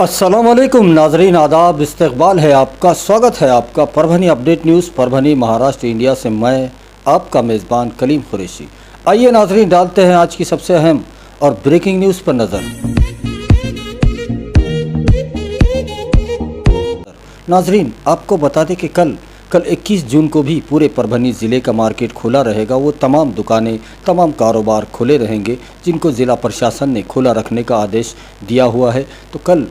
अस्सलामुअलैकुम नाजरीन, आदाब, इस्तकबाल है आपका, स्वागत है आपका Parbhani update news Parbhani Maharashtra India से। मैं आपका मेज़बान कलीम कुरैशी। आइए नाजरीन, डालते हैं आज की सबसे अहम और ब्रेकिंग न्यूज़ पर नज़र। नाजरीन, आपको बता दें कि कल 21 जून को भी पूरे परभनी ज़िले का मार्केट खुला रहेगा। वो तमाम दुकानें, तमाम कारोबार खुले रहेंगे जिनको ज़िला प्रशासन ने खुला रखने का आदेश दिया हुआ है। तो कल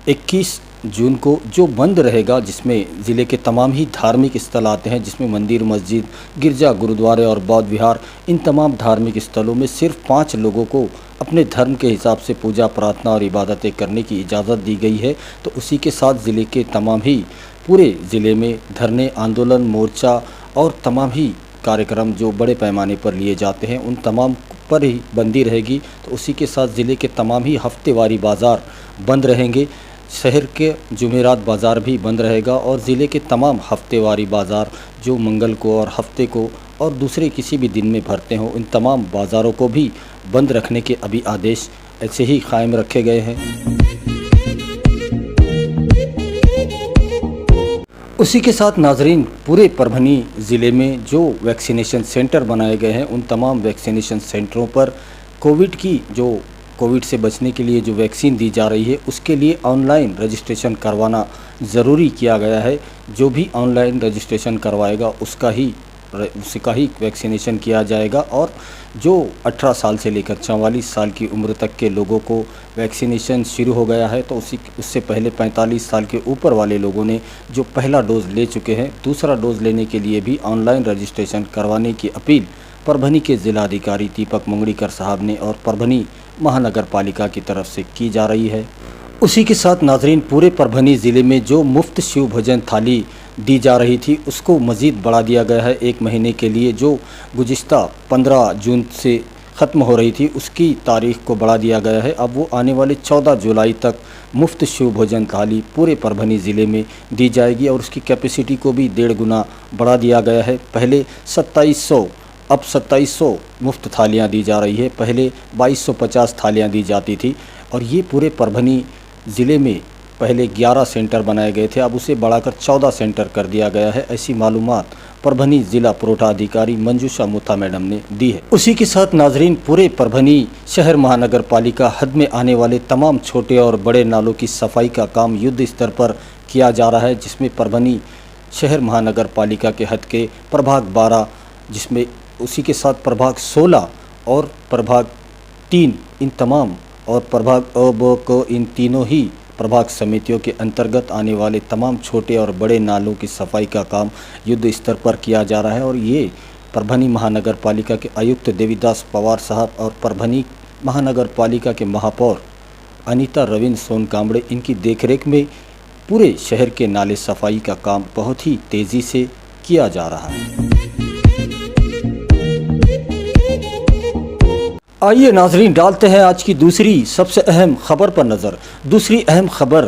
21 जून को जो बंद रहेगा, जिसमें ज़िले के तमाम ही धार्मिक स्थल आते हैं, जिसमें मंदिर, मस्जिद, गिरजा, गुरुद्वारे और बौद्ध विहार, इन तमाम धार्मिक स्थलों में सिर्फ 5 लोगों को अपने धर्म के हिसाब से पूजा, प्रार्थना और इबादतें करने की इजाज़त दी गई है। तो उसी के साथ ज़िले के तमाम ही पूरे ज़िले में धरने, आंदोलन, मोर्चा और तमाम ही कार्यक्रम जो बड़े पैमाने पर लिए जाते हैं, उन तमाम पर ही बंदी रहेगी। तो उसी के साथ ज़िले के तमाम ही हफ्तेवारी बाज़ार बंद रहेंगे। शहर के जुमेरात बाज़ार भी बंद रहेगा और ज़िले के तमाम हफ्तेवारी बाज़ार जो मंगल को और हफ्ते को और दूसरे किसी भी दिन में भरते हों, इन तमाम बाज़ारों को भी बंद रखने के अभी आदेश ऐसे ही कायम रखे गए हैं। उसी के साथ नाजरीन, पूरे परभनी ज़िले में जो वैक्सीनेशन सेंटर बनाए गए हैं, उन तमाम वैक्सीनेशन सेंटरों पर कोविड से बचने के लिए जो वैक्सीन दी जा रही है, उसके लिए ऑनलाइन रजिस्ट्रेशन करवाना ज़रूरी किया गया है। जो भी ऑनलाइन रजिस्ट्रेशन करवाएगा उसका ही वैक्सीनेशन किया जाएगा। और जो 18 साल से लेकर 44 साल की उम्र तक के लोगों को वैक्सीनेशन शुरू हो गया है, तो उससे पहले 45 साल के ऊपर वाले लोगों ने जो पहला डोज़ ले चुके हैं, दूसरा डोज़ लेने के लिए भी ऑनलाइन रजिस्ट्रेशन करवाने की अपील परभनी के ज़िलाधिकारी दीपक मुंगड़ीकर साहब ने और परभनी महानगर पालिका की तरफ से की जा रही है। उसी के साथ नाजरीन, पूरे परभनी ज़िले में जो मुफ्त शिव भोजन थाली दी जा रही थी, उसको मज़ीद बढ़ा दिया गया है 1 महीने के लिए। जो गुज़िश्ता 15 जून से ख़त्म हो रही थी, उसकी तारीख़ को बढ़ा दिया गया है। अब वो आने वाले 14 जुलाई तक मुफ्त शिव भोजन थाली पूरे परभनी ज़िले में दी जाएगी और उसकी कैपेसिटी को भी 1.5 गुना बढ़ा दिया गया है। पहले 2700, अब 2700 मुफ्त थालियाँ दी जा रही है। पहले 2250 थालियाँ दी जाती थी। और ये पूरे परभनी ज़िले में पहले 11 सेंटर बनाए गए थे, अब उसे बढ़ाकर 14 सेंटर कर दिया गया है। ऐसी मालूमात परभनी ज़िला पुरवठा अधिकारी मंजूषा मुथा मैडम ने दी है। उसी के साथ नाजरीन, पूरे परभनी शहर महानगर पालिका हद में आने वाले तमाम छोटे और बड़े नालों की सफाई का काम युद्ध स्तर पर किया जा रहा है, जिसमें परभनी शहर महानगर पालिका के हद के प्रभाग 12, जिसमें उसी के साथ प्रभाग 16 और प्रभाग 3, इन तमाम और प्रभाग अ, ब, क, इन तीनों ही प्रभाग समितियों के अंतर्गत आने वाले तमाम छोटे और बड़े नालों की सफाई का काम युद्ध स्तर पर किया जा रहा है। और ये परभनी महानगर पालिका के आयुक्त देवीदास पवार साहब और परभनी महानगर पालिका के महापौर अनीता रविंद्र सोनकांबड़े, इनकी देखरेख में पूरे शहर के नाले सफाई का काम बहुत ही तेज़ी से किया जा रहा है। आइए नाजरीन, डालते हैं आज की दूसरी सबसे अहम खबर पर नज़र। दूसरी अहम खबर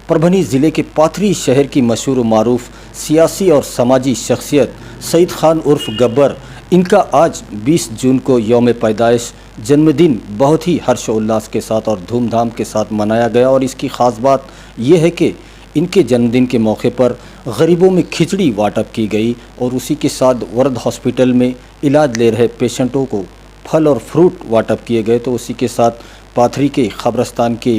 परभनी ज़िले के पाथरी शहर की मशहूर व मारूफ सियासी और समाजी शख्सियत सईद खान उर्फ गब्बर, इनका आज 20 जून को यौम पैदाइश जन्मदिन बहुत ही हर्षोल्लास के साथ और धूमधाम के साथ मनाया गया। और इसकी ख़ास बात यह है कि इनके जन्मदिन के मौके पर गरीबों में खिचड़ी वाटप की गई और उसी के साथ वर्द हॉस्पिटल में इलाज ले रहे पेशेंटों को फल और फ्रूट वाटप किए गए। तो उसी के साथ पाथरी के खबरस्तान के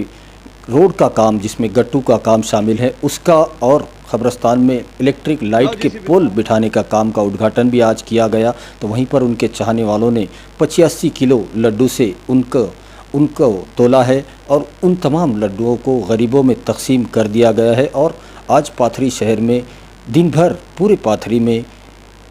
रोड का काम, जिसमें गट्टू का काम शामिल है, उसका और खबरस्तान में इलेक्ट्रिक लाइट के पोल बिठाने का काम का उद्घाटन भी आज किया गया। तो वहीं पर उनके चाहने वालों ने 85 किलो लड्डू से उनको तोला है और उन तमाम लड्डुओं को गरीबों में तकसीम कर दिया गया है। और आज पाथरी शहर में दिन भर पूरे पाथरी में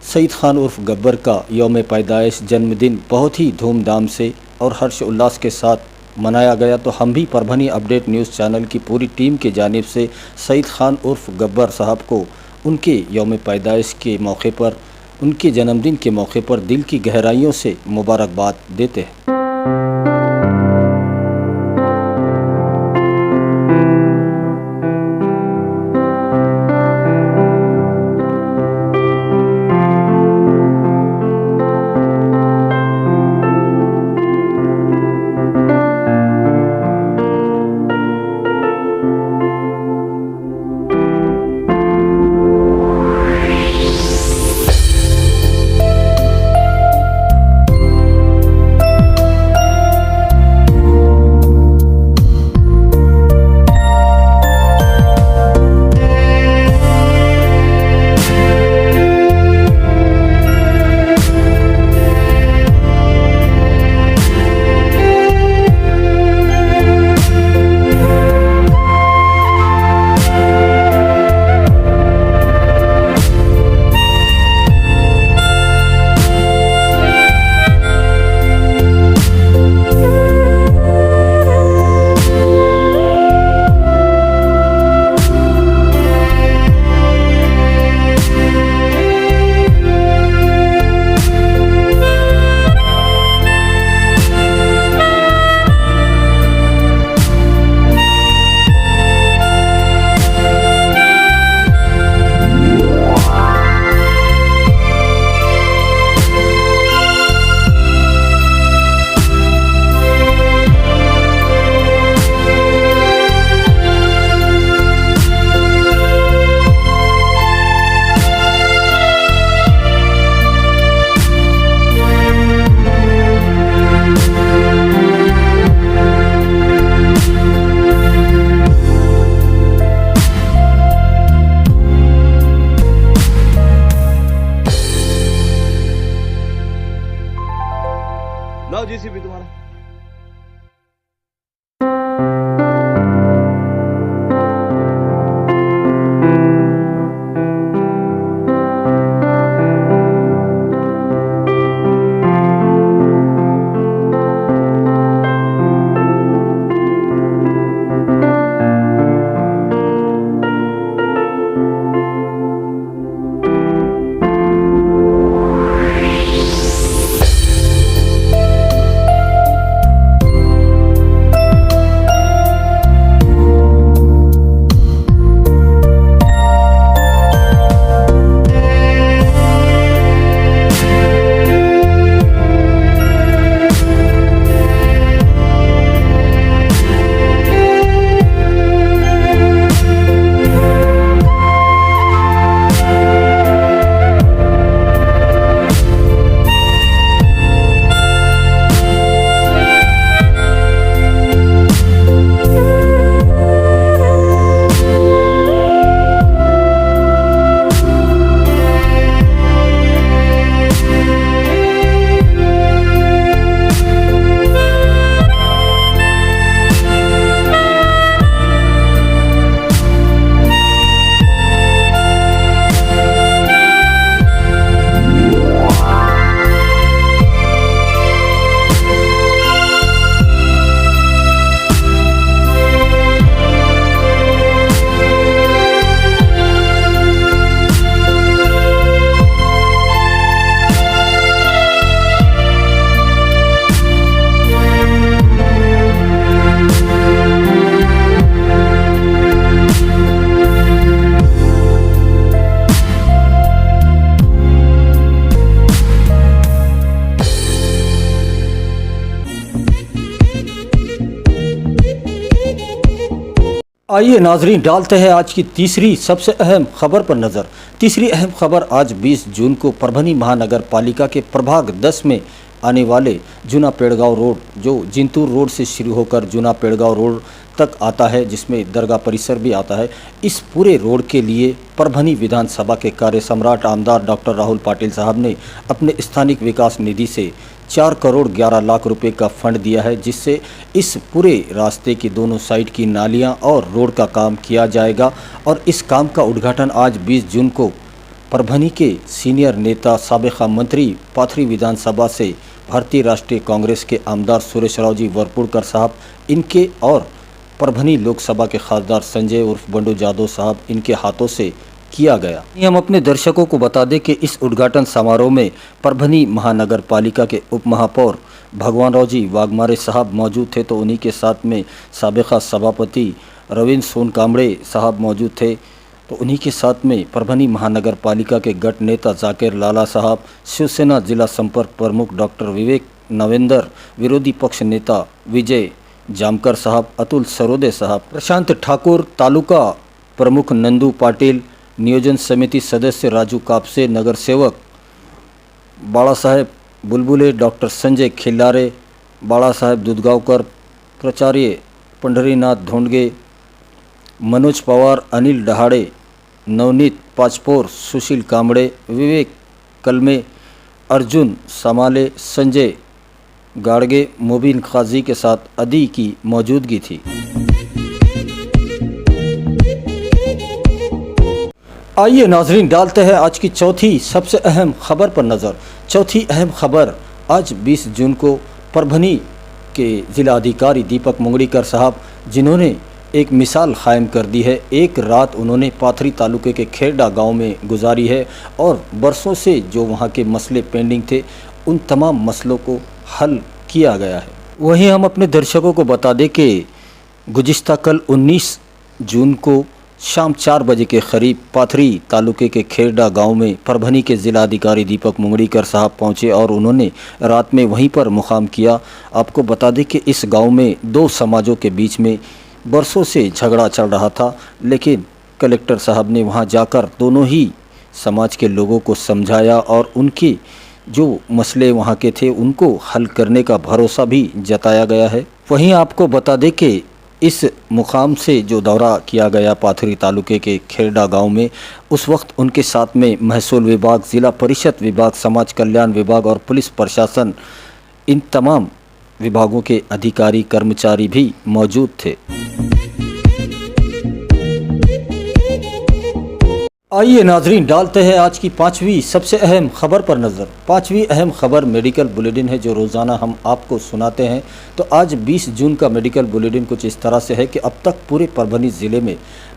सईद खान उर्फ गब्बर का यौम पैदाइश जन्मदिन बहुत ही धूमधाम से और हर्ष उल्लास के साथ मनाया गया। तो हम भी परभनी अपडेट न्यूज़ चैनल की पूरी टीम के जानिब से सईद खान उर्फ गब्बर साहब को उनके यौम पैदाइश के मौके पर, उनके जन्मदिन के मौके पर दिल की गहराइयों से मुबारकबाद देते हैं। जीसीबी तुम्हारा। आइए नाजरीन, डालते हैं आज की तीसरी सबसे अहम खबर पर नज़र। तीसरी अहम खबर आज 20 जून को परभनी महानगर पालिका के प्रभाग 10 में आने वाले जूना पेड़गांव रोड, जो जिंतूर रोड से शुरू होकर जूना पेड़गांव रोड तक आता है, जिसमें दरगाह परिसर भी आता है, इस पूरे रोड के लिए परभनी विधानसभा के कार्य सम्राट आमदार डॉक्टर राहुल पाटिल साहब ने अपने स्थानिक विकास निधि से 4 करोड़ 11 लाख रुपए का फंड दिया है, जिससे इस पूरे रास्ते की दोनों साइड की नालियां और रोड का काम किया जाएगा। और इस काम का उद्घाटन आज 20 जून को परभनी के सीनियर नेता साबिका मंत्री पाथरी विधानसभा से भारतीय राष्ट्रीय कांग्रेस के आमदार सुरेश राव जी वरपुड़कर साहब, इनके और परभनी लोकसभा के खासदार संजय उर्फ बंडू जादव साहब, इनके हाथों से किया गया। हम अपने दर्शकों को बता दें कि इस उद्घाटन समारोह में परभनी महानगर पालिका के उप महापौर भगवान राव जी वाघमारे साहब मौजूद थे, तो उन्हीं के साथ में साबिका सभापति रविंद्र सोन कामड़े साहब मौजूद थे, तो उन्हीं के साथ में परभनी महानगर पालिका के गट नेता जाकिर लाला साहब, शिवसेना जिला संपर्क प्रमुख डॉक्टर विवेक नवेंद्र, विरोधी पक्ष नेता विजय जामकर साहब, अतुल सरोदे साहब, प्रशांत ठाकुर, तालुका प्रमुख नंदू पाटिल, नियोजन समिति सदस्य राजू कापसे, नगर सेवक बाड़ा साहेब बुलबुले, डॉक्टर संजय खिल्लारे, बाड़ा साहेब दूधगांवकर, प्राचार्य पंढरीनाथ धोंडगे, मनोज पवार, अनिल डहाड़े, नवनीत पाचपोर, सुशील कामड़े, विवेक कलमे, अर्जुन समाले, संजय गाड़गे, मुबीन खाजी के साथ अदी की मौजूदगी थी। आइए नाजरीन, डालते हैं आज की चौथी सबसे अहम खबर पर नज़र। चौथी अहम खबर आज 20 जून को परभनी के ज़िला अधिकारी दीपक मुंगड़ीकर साहब, जिन्होंने एक मिसाल कायम कर दी है। एक रात उन्होंने पाथरी तालुके के खेरडा गांव में गुजारी है और बरसों से जो वहां के मसले पेंडिंग थे, उन तमाम मसलों को हल किया गया है। वहीं हम अपने दर्शकों को बता दें कि गुज़िश्ता कल 19 जून को शाम 4 बजे के करीब पाथरी तालुके के खेरडा गांव में परभनी के ज़िला अधिकारी दीपक मुंगड़ीकर साहब पहुंचे और उन्होंने रात में वहीं पर मुकाम किया। आपको बता दें कि इस गांव में 2 समाजों के बीच में बरसों से झगड़ा चल रहा था, लेकिन कलेक्टर साहब ने वहां जाकर दोनों ही समाज के लोगों को समझाया और उनके जो मसले वहां के थे उनको हल करने का भरोसा भी जताया गया है। वहीं आपको बता दें कि इस मुकाम से जो दौरा किया गया पाथरी तालुके के खेरडा गांव में, उस वक्त उनके साथ में महसूल विभाग, ज़िला परिषद विभाग, समाज कल्याण विभाग और पुलिस प्रशासन, इन तमाम विभागों के अधिकारी कर्मचारी भी मौजूद थे। आइए नाजरीन, डालते हैं आज की पांचवी सबसे अहम खबर पर नज़र। पांचवी अहम खबर मेडिकल बुलेटिन है जो रोज़ाना हम आपको सुनाते हैं। तो आज 20 जून का मेडिकल बुलेटिन कुछ इस तरह से है कि अब तक पूरे परभनी ज़िले में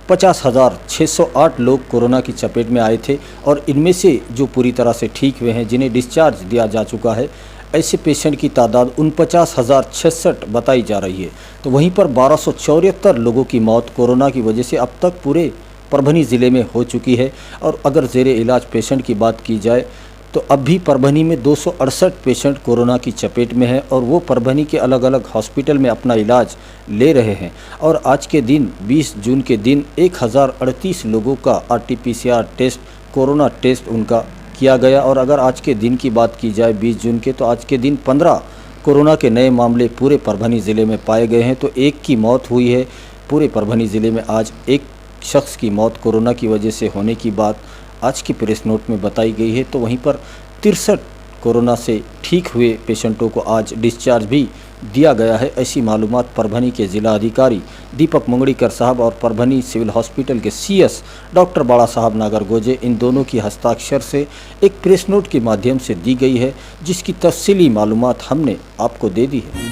50,608 लोग कोरोना की चपेट में आए थे और इनमें से जो पूरी तरह से ठीक हुए हैं, जिन्हें डिस्चार्ज दिया जा चुका है, ऐसे पेशेंट की तादाद 49,066 बताई जा रही है। तो वहीं पर 1274 लोगों की मौत कोरोना की वजह से अब तक पूरे परभनी ज़िले में हो चुकी है। और अगर ज़ेरे इलाज पेशेंट की बात की जाए तो अब भी परभनी में 268 पेशेंट कोरोना की चपेट में हैं और वो परभनी के अलग अलग हॉस्पिटल में अपना इलाज ले रहे हैं। और आज के दिन 20 जून के दिन 1038 लोगों का RT-PCR टेस्ट, कोरोना टेस्ट उनका किया गया। और अगर आज के दिन की बात की जाए 20 जून के, तो आज के दिन 15 कोरोना के नए मामले पूरे परभनी ज़िले में पाए गए हैं। तो एक की मौत हुई है। पूरे परभनी ज़िले में आज एक शख्स की मौत कोरोना की वजह से होने की बात आज की प्रेस नोट में बताई गई है। तो वहीं पर 63 कोरोना से ठीक हुए पेशेंटों को आज डिस्चार्ज भी दिया गया है। ऐसी मालूमात परभनी के ज़िला अधिकारी दीपक मंगड़ीकर साहब और परभनी सिविल हॉस्पिटल के CS डॉक्टर बाड़ा साहब नागरगोजे, इन दोनों की हस्ताक्षर से एक प्रेस नोट के माध्यम से दी गई है, जिसकी तफसीली मालूमात हमने आपको दे दी है।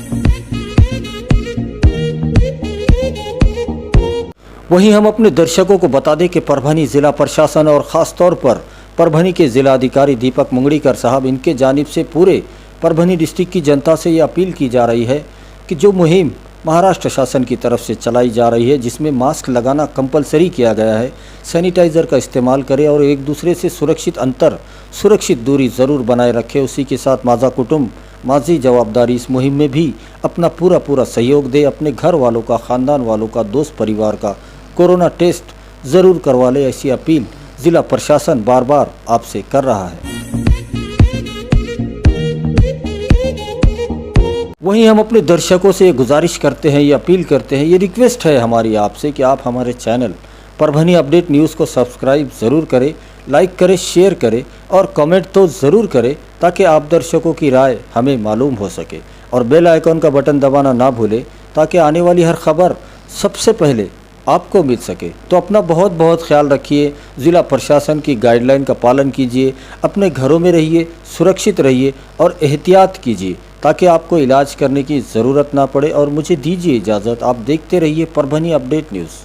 वहीं हम अपने दर्शकों को बता दें कि परभनी ज़िला प्रशासन और ख़ास तौर पर परभनी के ज़िला अधिकारी दीपक मंगड़ीकर साहब, इनके जानिब से पूरे परभनी डिस्ट्रिक्ट की जनता से ये अपील की जा रही है कि जो मुहिम महाराष्ट्र शासन की तरफ से चलाई जा रही है, जिसमें मास्क लगाना कंपलसरी किया गया है, सैनिटाइज़र का इस्तेमाल करें और एक दूसरे से सुरक्षित अंतर, सुरक्षित दूरी ज़रूर बनाए रखें। उसी के साथ माज़ा कुटुंब माजी जवाबदारी इस मुहिम में भी अपना पूरा सहयोग दे। अपने घर वालों का, ख़ानदान वालों का, दोस्त परिवार का कोरोना टेस्ट ज़रूर करवा ले। ऐसी अपील ज़िला प्रशासन बार बार आपसे कर रहा है। वहीं हम अपने दर्शकों से गुजारिश करते हैं, ये अपील करते हैं, ये रिक्वेस्ट है हमारी आपसे कि आप हमारे चैनल परभनी अपडेट न्यूज़ को सब्सक्राइब ज़रूर करें, लाइक करें, शेयर करें और कमेंट तो ज़रूर करें, ताकि आप दर्शकों की राय हमें मालूम हो सके। और बेल आइकॉन का बटन दबाना ना भूलें, ताकि आने वाली हर खबर सबसे पहले आपको मिल सके। तो अपना बहुत ख्याल रखिए, ज़िला प्रशासन की गाइडलाइन का पालन कीजिए, अपने घरों में रहिए, सुरक्षित रहिए और एहतियात कीजिए, ताकि आपको इलाज करने की ज़रूरत ना पड़े। और मुझे दीजिए इजाज़त, आप देखते रहिए परभनी अपडेट न्यूज़।